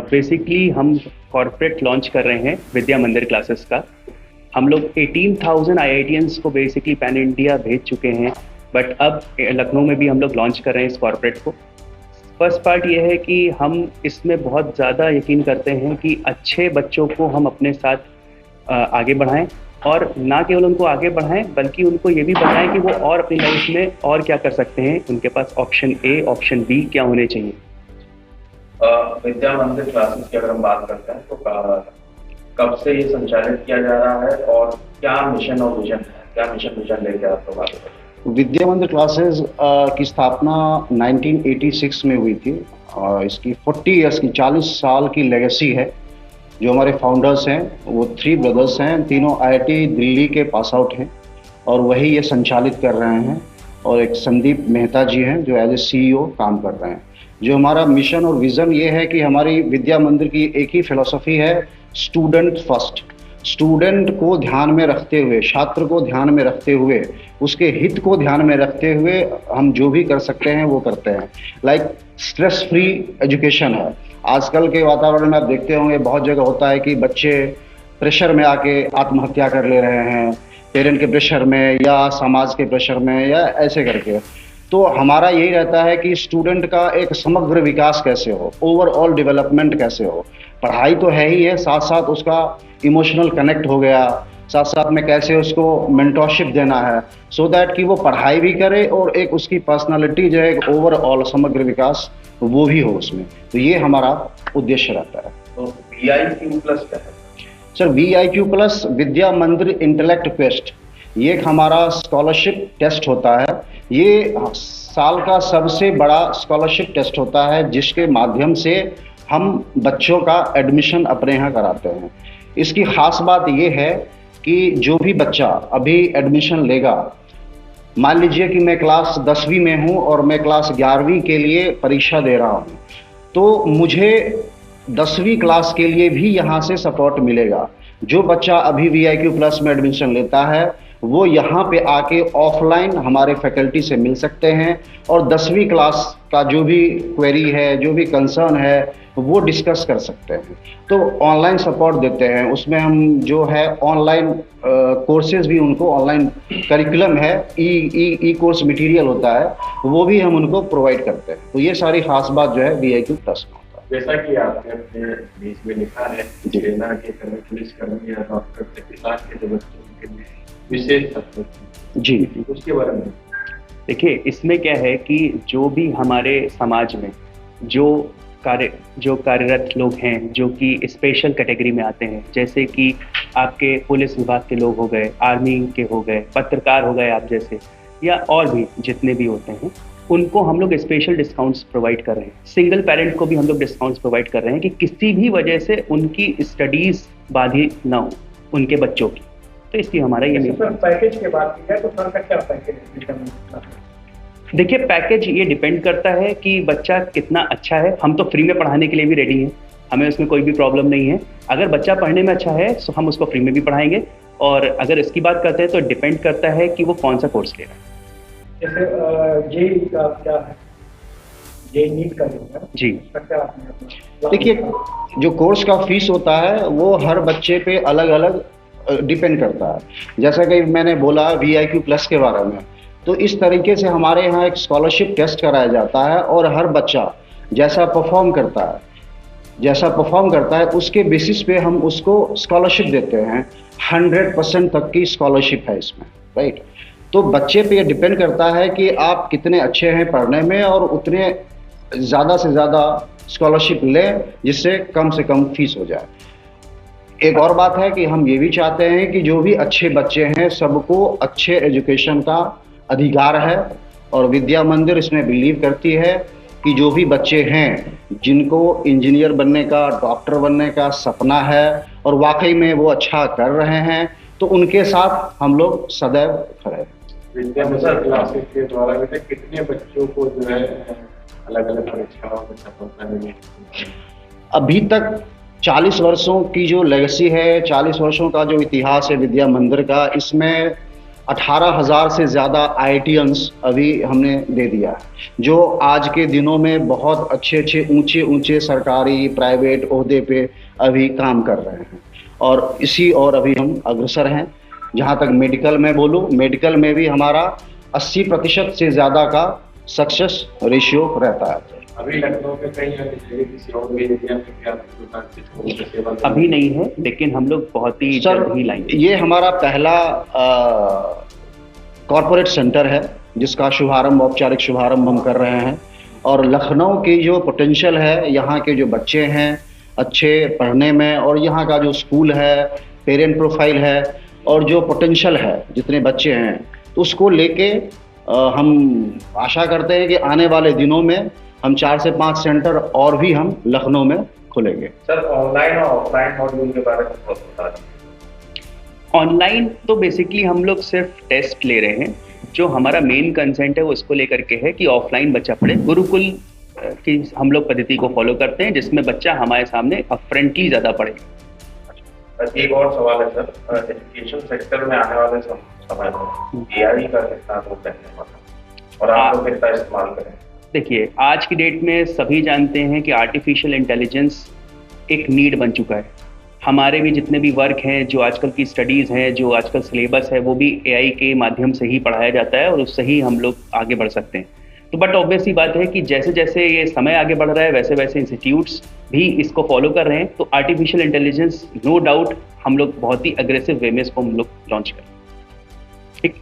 Basically हम corporate launch कर रहे हैं विद्या मंदिर क्लासेस का। हम लोग 18,000 आईआईटियंस को बेसिकली पैन इंडिया भेज चुके हैं, बट अब लखनऊ में भी हम लोग लॉन्च कर रहे हैं इस कॉर्पोरेट को। फर्स्ट पार्ट ये है कि हम इसमें बहुत ज़्यादा यकीन करते हैं कि अच्छे बच्चों को हम अपने साथ आगे बढ़ाएं, और ना केवल उनको आगे बढ़ाएं बल्कि उनको ये भी बताएं कि वो और अपनी लाइफ में और क्या कर सकते हैं, उनके पास ऑप्शन ए ऑप्शन बी क्या होने चाहिए। विद्या मंदिर क्लासेस की अगर हम बात करते हैं तो कब से ये संचालित किया जा रहा है और क्या मिशन और विजन है, क्या मिशन विजन लेके आप लोग आगे बढ़ रहे हैं? विद्या मंदिर क्लासेस की स्थापना 1986 में हुई थी और इसकी 40 इयर्स की 40 साल की लेगेसी है। जो हमारे फाउंडर्स हैं वो 3 ब्रदर्स हैं, तीनों आईआईटी दिल्ली के पास आउट हैं और वही ये संचालित कर रहे हैं। और एक संदीप मेहता जी हैं जो एज ए सीईओ काम कर रहे हैं। जो हमारा मिशन और विज़न ये है कि हमारी विद्या मंदिर की एक ही फिलॉसफी है, स्टूडेंट फर्स्ट। स्टूडेंट को ध्यान में रखते हुए, छात्र को ध्यान में रखते हुए, उसके हित को ध्यान में रखते हुए हम जो भी कर सकते हैं वो करते हैं। लाइक स्ट्रेस फ्री एजुकेशन है। आजकल के वातावरण में आप देखते होंगे बहुत जगह होता है कि बच्चे प्रेशर में आके आत्महत्या कर ले रहे हैं, पेरेंट के प्रेशर में या समाज के प्रेशर में या ऐसे करके। तो हमारा यही रहता है कि स्टूडेंट का एक समग्र विकास कैसे हो, ओवरऑल डेवलपमेंट कैसे हो। पढ़ाई तो है ही है, साथ साथ उसका इमोशनल कनेक्ट हो गया, साथ साथ में कैसे उसको मेंटरशिप देना है सो दैट कि वो पढ़ाई भी करे और एक उसकी पर्सनालिटी जो है एक ओवरऑल समग्र विकास वो भी हो उसमें। तो ये हमारा उद्देश्य रहता है। तो VIQ प्लस क्या है सर? VIQ प्लस विद्या मंदिर इंटेलेक्ट क्वेस्ट, ये एक हमारा स्कॉलरशिप टेस्ट होता है। ये साल का सबसे बड़ा स्कॉलरशिप टेस्ट होता है जिसके माध्यम से हम बच्चों का एडमिशन अपने यहाँ कराते हैं। इसकी ख़ास बात ये है कि जो भी बच्चा अभी एडमिशन लेगा, मान लीजिए कि मैं क्लास 10वीं में हूँ और मैं क्लास 11वीं के लिए परीक्षा दे रहा हूँ, तो मुझे 10वीं क्लास के लिए भी यहाँ से सपोर्ट मिलेगा। जो बच्चा अभी VIQ प्लस में एडमिशन लेता है वो यहाँ पे आके ऑफलाइन हमारे फैकल्टी से मिल सकते हैं और 10वीं क्लास का जो भी क्वेरी है, जो भी कंसर्न है वो डिस्कस कर सकते हैं। तो ऑनलाइन सपोर्ट देते हैं, उसमें हम जो है ऑनलाइन कोर्सेज भी उनको, ऑनलाइन करिकुलम है, ई कोर्स मटेरियल होता है, वो भी हम उनको प्रोवाइड करते हैं। तो ये सारी खास बात जो है VIQ प्लस में होता है। जैसा कि आपने अपने बीच में लिखा है, सेना के कर्मी, पुलिस कर्मी या डॉक्टर के किसान के जो बच्चों के लिए विशेष तत्व जी, उसके बारे में देखिए, इसमें क्या है कि जो भी हमारे समाज में जो कार्यरत लोग हैं, जो कि स्पेशल कैटेगरी में आते हैं, जैसे कि आपके पुलिस विभाग के लोग हो गए, आर्मी के हो गए, पत्रकार हो गए आप जैसे, या और भी जितने भी होते हैं, उनको हम लोग स्पेशल डिस्काउंट्स प्रोवाइड कर रहे हैं। सिंगल पेरेंट को भी हम लोग डिस्काउंट्स प्रोवाइड कर रहे हैं कि किसी भी वजह से उनकी स्टडीज बाधित ना हो उनके बच्चों की। तो इसलिए हमारा ये पैकेज के बात की जाए तो सर का क्या पैकेज है? देखिए, पैकेज ये डिपेंड करता है कि बच्चा कितना अच्छा है। हम तो फ्री में पढ़ाने के लिए भी रेडी हैं, हमें उसमें कोई भी प्रॉब्लम नहीं है। अगर बच्चा पढ़ने में अच्छा है तो हम उसको फ्री में भी पढ़ाएंगे, और अगर इसकी बात करते हैं तो डिपेंड करता है कि वो कौन सा कोर्स ले रहा है। जैसे जेईई का क्या है, जेईई नीट का जी, देखिए जो कोर्स का फीस होता है वो हर बच्चे पे अलग अलग डिपेंड करता है। जैसा कि मैंने बोला VIQ प्लस के बारे में, तो इस तरीके से हमारे यहाँ एक स्कॉलरशिप टेस्ट कराया जाता है और हर बच्चा जैसा परफॉर्म करता है उसके बेसिस पे हम उसको स्कॉलरशिप देते हैं। 100% तक की स्कॉलरशिप है इसमें, राइट। तो बच्चे पे ये डिपेंड करता है कि आप कितने अच्छे हैं पढ़ने में और उतने ज़्यादा से ज़्यादा स्कॉलरशिप लें जिससे कम से कम फीस हो जाए। एक और बात है कि हम ये भी चाहते हैं कि जो भी अच्छे बच्चे हैं सबको अच्छे एजुकेशन का अधिकार है, और विद्या मंदिर इसमें बिलीव करती है कि जो भी बच्चे हैं जिनको इंजीनियर बनने का, डॉक्टर बनने का सपना है और वाकई में वो अच्छा कर रहे हैं, तो उनके साथ हम लोग सदैव खड़े हैं। विद्या मंदिर क्लासेस के द्वारा बेटा कितने बच्चों को जो है अलग अलग परीक्षाओं में सफलता मिली? अभी तक 40 वर्षों की जो लेगेसी है, 40 वर्षों का जो इतिहास है विद्या मंदिर का, इसमें 18,000 से ज़्यादा IITians अभी हमने दे दिया है, जो आज के दिनों में बहुत अच्छे अच्छे ऊंचे ऊंचे सरकारी प्राइवेट ओहदे पे अभी काम कर रहे हैं। और इसी और अभी हम अग्रसर हैं। जहाँ तक मेडिकल में बोलूँ, मेडिकल में भी हमारा 80% से ज़्यादा का सक्सेस रेशियो रहता है। अभी लखनऊ में कहीं किसी और भी एरिया में क्या अभी नहीं है, लेकिन हम लोग बहुत ही जल्द ही लाएंगे। ये हमारा पहला कॉरपोरेट सेंटर है जिसका शुभारंभ, औपचारिक शुभारंभ हम कर रहे हैं। और लखनऊ की जो पोटेंशियल है, यहाँ के जो बच्चे हैं अच्छे पढ़ने में, और यहाँ का जो स्कूल है, पेरेंट प्रोफाइल है, और जो पोटेंशियल है जितने बच्चे हैं, तो उसको लेके हम आशा करते हैं कि आने वाले दिनों में हम 4 से 5 सेंटर और भी हम लखनऊ में खोलेंगे। सर, ऑनलाइन और ऑफलाइन मॉड्यूल के बारे में बहुत बता दीजिए। ऑनलाइन तो बेसिकली हम लोग सिर्फ टेस्ट ले रहे हैं। जो हमारा मेन कंसेंट है वो इसको लेकर के है कि ऑफलाइन बच्चा पढ़े। गुरुकुल की हम लोग पद्धति को फॉलो करते हैं, जिसमें बच्चा हमारे सामने फ्रेंटली ज़्यादा पढ़े। एक और सवाल है सर, एजुकेशन सेक्टर में आने वाले समय में AI का कितना रोल रहने वाला है और आप लोग कितना इस्तेमाल करें? देखिए, आज की डेट में सभी जानते हैं कि आर्टिफिशियल इंटेलिजेंस एक नीड बन चुका है। हमारे भी जितने भी वर्क हैं, जो आजकल की स्टडीज़ हैं, जो आजकल सिलेबस है, वो भी AI के माध्यम से ही पढ़ाया जाता है और उससे ही हम लोग आगे बढ़ सकते हैं। तो बट ऑब्वियस ही बात है कि जैसे जैसे ये समय आगे बढ़ रहा है, वैसे वैसे इंस्टीट्यूट्स भी इसको फॉलो कर रहे हैं। तो आर्टिफिशियल इंटेलिजेंस नो डाउट हम लोग बहुत ही अग्रेसिव वे में इसको हम लोग लॉन्च करें। ठीक।